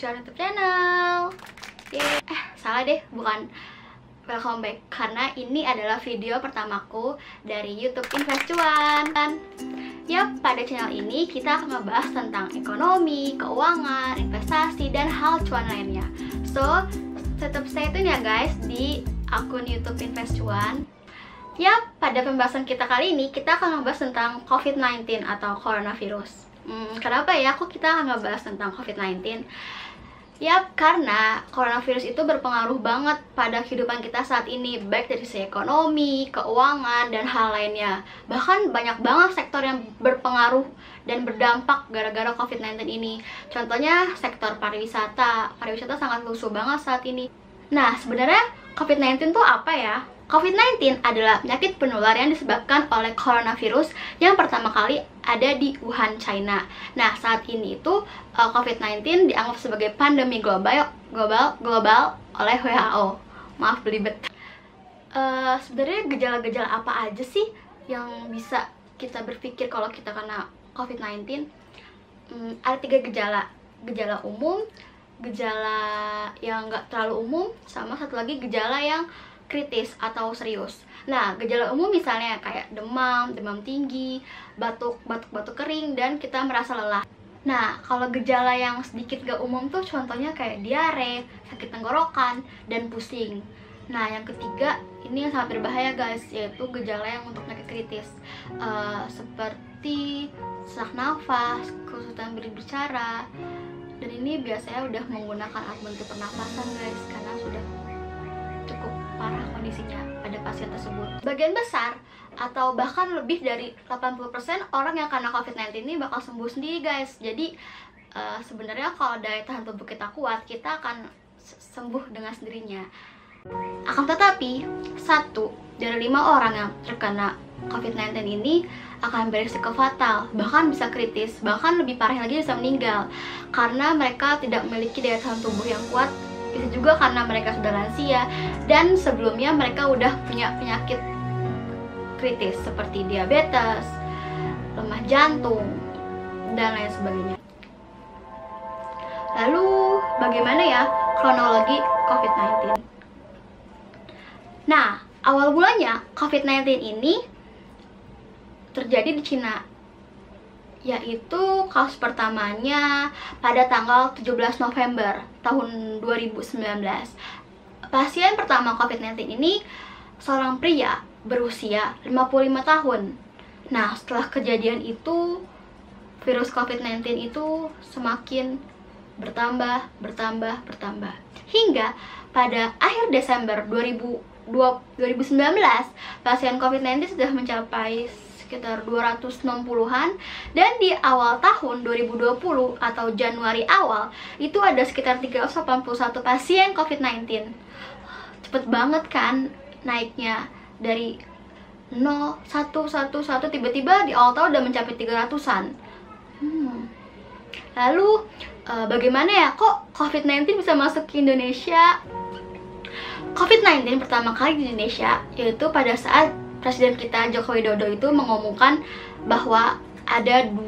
Infestuan YouTube channel. Salah deh, bukan welcome back, karena ini adalah video pertamaku dari YouTube Infestuan. Yap, pada channel ini kita akan ngebahas tentang ekonomi, keuangan, investasi, dan hal cuan lainnya. So, tetap stay tune ya guys di akun YouTube Infestuan. Yap, pada pembahasan kita kali ini kita akan ngebahas tentang COVID-19 atau coronavirus. Kenapa ya kok kita akan ngebahas tentang COVID-19? Yap, karena coronavirus itu berpengaruh banget pada kehidupan kita saat ini, baik dari sisi ekonomi, keuangan, dan hal lainnya. Bahkan banyak banget sektor yang berpengaruh dan berdampak gara-gara COVID-19 ini. Contohnya sektor pariwisata. Pariwisata sangat lusuh banget saat ini. Nah, sebenarnya COVID-19 itu apa ya? COVID-19 adalah penyakit penular yang disebabkan oleh coronavirus yang pertama kali ada di Wuhan, China. Nah, saat ini itu COVID-19 dianggap sebagai pandemi global oleh WHO. Maaf belibet. Sebenarnya gejala-gejala apa aja sih yang bisa kita berpikir kalau kita kena COVID-19? Ada 3 gejala. Gejala umum, gejala yang nggak terlalu umum, sama satu lagi gejala yang kritis atau serius. Nah, gejala umum misalnya kayak demam, demam tinggi, batuk kering, dan kita merasa lelah. Nah, kalau gejala yang sedikit gak umum tuh contohnya kayak diare, sakit tenggorokan, dan pusing. Nah, yang ketiga, ini yang sangat berbahaya guys, yaitu gejala yang untuk penyakit kritis, seperti sesak nafas, kesulitan berbicara, dan ini biasanya udah menggunakan alat bantu pernapasan guys, karena sudah cukup parah kondisinya pada pasien tersebut. Bagian besar atau bahkan lebih dari 80% orang yang kena COVID-19 ini bakal sembuh sendiri guys. Jadi sebenarnya kalau daya tahan tubuh kita kuat, kita akan sembuh dengan sendirinya. Akan tetapi, 1 dari 5 orang yang terkena COVID-19 ini akan beresiko fatal, bahkan bisa kritis, bahkan lebih parah lagi bisa meninggal karena mereka tidak memiliki daya tahan tubuh yang kuat. Bisa juga karena mereka sudah lansia dan sebelumnya mereka udah punya penyakit kritis seperti diabetes, lemah jantung, dan lain sebagainya. Lalu bagaimana ya kronologi COVID-19? Nah, awal mulanya COVID-19 ini terjadi di Cina, yaitu kasus pertamanya pada tanggal 17 November tahun 2019. Pasien pertama COVID-19 ini seorang pria berusia 55 tahun. Nah, setelah kejadian itu, virus COVID-19 itu semakin bertambah. Hingga pada akhir Desember 2019, pasien COVID-19 sudah mencapai sekitar 260-an, dan di awal tahun 2020 atau Januari awal itu ada sekitar 381 pasien COVID-19. Cepet banget kan naiknya dari 111 tiba-tiba di awal tahun udah mencapai 300-an. Lalu bagaimana ya kok COVID-19 bisa masuk ke Indonesia? COVID-19 pertama kali di Indonesia yaitu pada saat Presiden kita Joko Widodo itu mengumumkan bahwa ada 2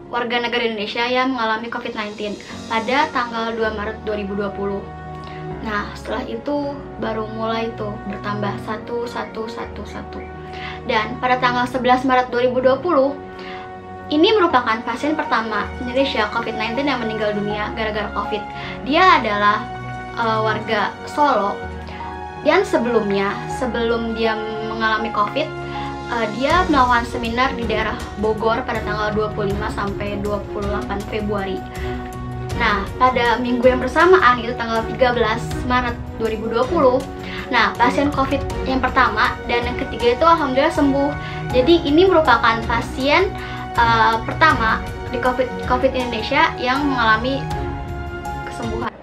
warga negara Indonesia yang mengalami COVID-19 pada tanggal 2 Maret 2020. Nah, setelah itu baru mulai tuh bertambah 1. Dan pada tanggal 11 Maret 2020, ini merupakan pasien pertama Indonesia COVID-19 yang meninggal dunia gara-gara COVID. Dia adalah warga Solo. Dan sebelum dia mengalami COVID, dia melakukan seminar di daerah Bogor pada tanggal 25 sampai 28 Februari. Nah, pada minggu yang bersamaan, itu tanggal 13 Maret 2020, nah, pasien COVID yang pertama dan yang ketiga itu alhamdulillah sembuh. Jadi ini merupakan pasien pertama di COVID Indonesia yang mengalami kesembuhan.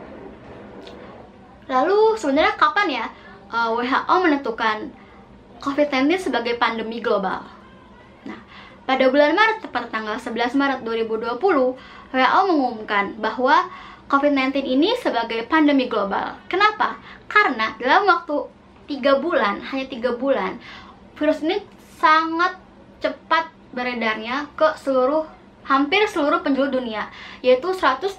Lalu sebenarnya kapan ya WHO menentukan COVID-19 sebagai pandemi global? Nah, pada bulan Maret, tepat tanggal 11 Maret 2020, WHO mengumumkan bahwa COVID-19 ini sebagai pandemi global. Kenapa? Karena dalam waktu 3 bulan, hanya 3 bulan, virus ini sangat cepat beredarnya ke seluruh hampir seluruh penjuru dunia, yaitu 123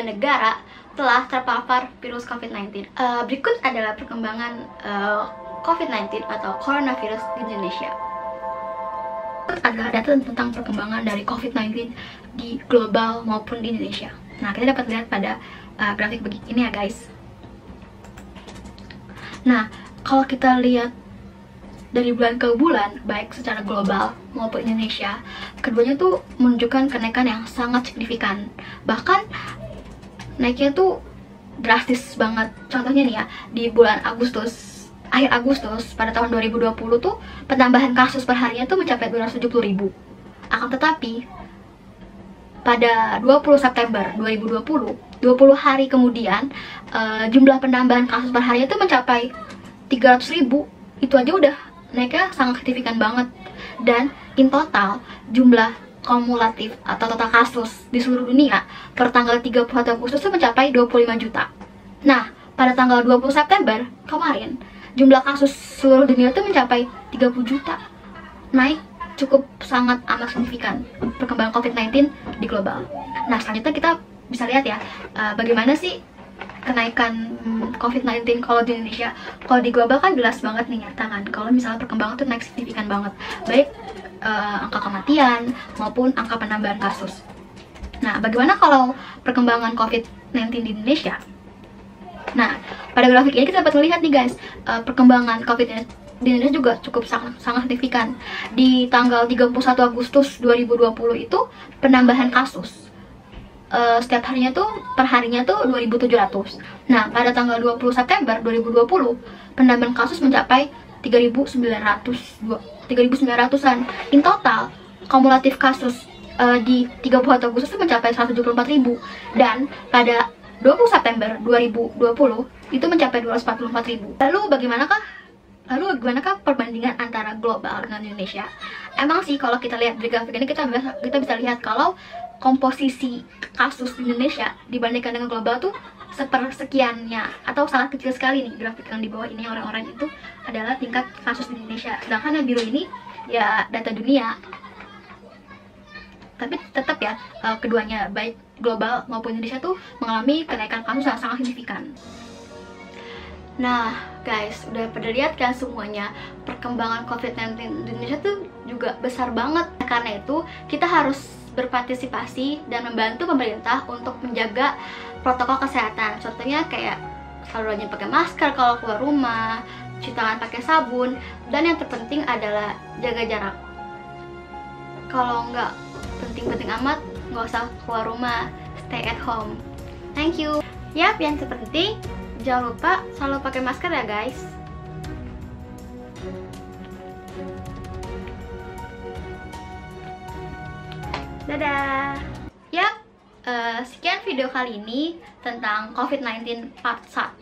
negara telah terpapar virus COVID-19. Berikut adalah perkembangan COVID-19 atau coronavirus di Indonesia. Adalah data tentang perkembangan dari COVID-19 di global maupun di Indonesia. Nah, kita dapat lihat pada grafik begini ya guys. Nah, kalau kita lihat dari bulan ke bulan, baik secara global maupun Indonesia, keduanya tuh menunjukkan kenaikan yang sangat signifikan. Bahkan naiknya tuh drastis banget. Contohnya nih ya, di bulan Agustus, akhir Agustus pada tahun 2020 tuh penambahan kasus per harinya tuh mencapai 270.000. Akan tetapi pada 20 September 2020, 20 hari kemudian, jumlah penambahan kasus per harinya tuh mencapai 300.000. Itu aja udah naiknya sangat signifikan banget. Dan in total jumlah kumulatif atau total kasus di seluruh dunia per tanggal 31 Agustus itu mencapai 25 juta. Nah, pada tanggal 20 September kemarin jumlah kasus seluruh dunia itu mencapai 30 juta. Naik cukup sangat amat signifikan perkembangan COVID-19 di global. Nah, selanjutnya kita bisa lihat ya, bagaimana sih kenaikan COVID-19 kalau di Indonesia. Kalau di global kan jelas banget nih, nyata kan, kalau misalnya perkembangan tuh naik signifikan banget, baik angka kematian maupun angka penambahan kasus. Nah, bagaimana kalau perkembangan COVID-19 di Indonesia? Nah, pada grafik ini kita dapat melihat nih guys, perkembangan COVID-19 di Indonesia juga cukup sangat signifikan. Di tanggal 31 Agustus 2020 itu penambahan kasus setiap harinya tuh, perharinya tuh 2.700. Nah, pada tanggal 20 September 2020 penambahan kasus mencapai 3.900-an. In total kumulatif kasus di 31 Agustus itu mencapai 174.000, dan pada 20 September 2020 itu mencapai 244.000. Lalu bagaimanakah perbandingan antara global dengan Indonesia? Emang sih kalau kita lihat di grafik ini kita bisa lihat kalau komposisi kasus di Indonesia dibandingkan dengan global tuh sepersekiannya atau sangat kecil sekali nih. Grafik yang di bawah ini orang-orang itu adalah tingkat kasus di Indonesia, sedangkan yang biru ini ya data dunia. Tapi tetap ya, keduanya baik global maupun Indonesia tuh mengalami kenaikan kasus yang sangat signifikan. Nah guys, udah pada lihat kan semuanya, perkembangan COVID-19 di Indonesia tuh juga besar banget. Karena itu kita harus berpartisipasi dan membantu pemerintah untuk menjaga protokol kesehatan. Contohnya kayak selalu rajin pakai masker kalau keluar rumah, cuci tangan pakai sabun, dan yang terpenting adalah jaga jarak. Kalau nggak penting-penting amat, nggak usah keluar rumah, stay at home. Thank you. Yap, yang terpenting jangan lupa selalu pakai masker ya guys. Dadah. Yap, sekian video kali ini tentang COVID-19 part 1.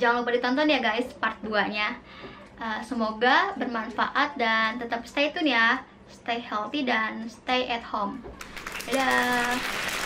Jangan lupa ditonton ya guys part 2-nya. Semoga bermanfaat dan tetap stay tune ya. Stay healthy dan stay at home. Dadah.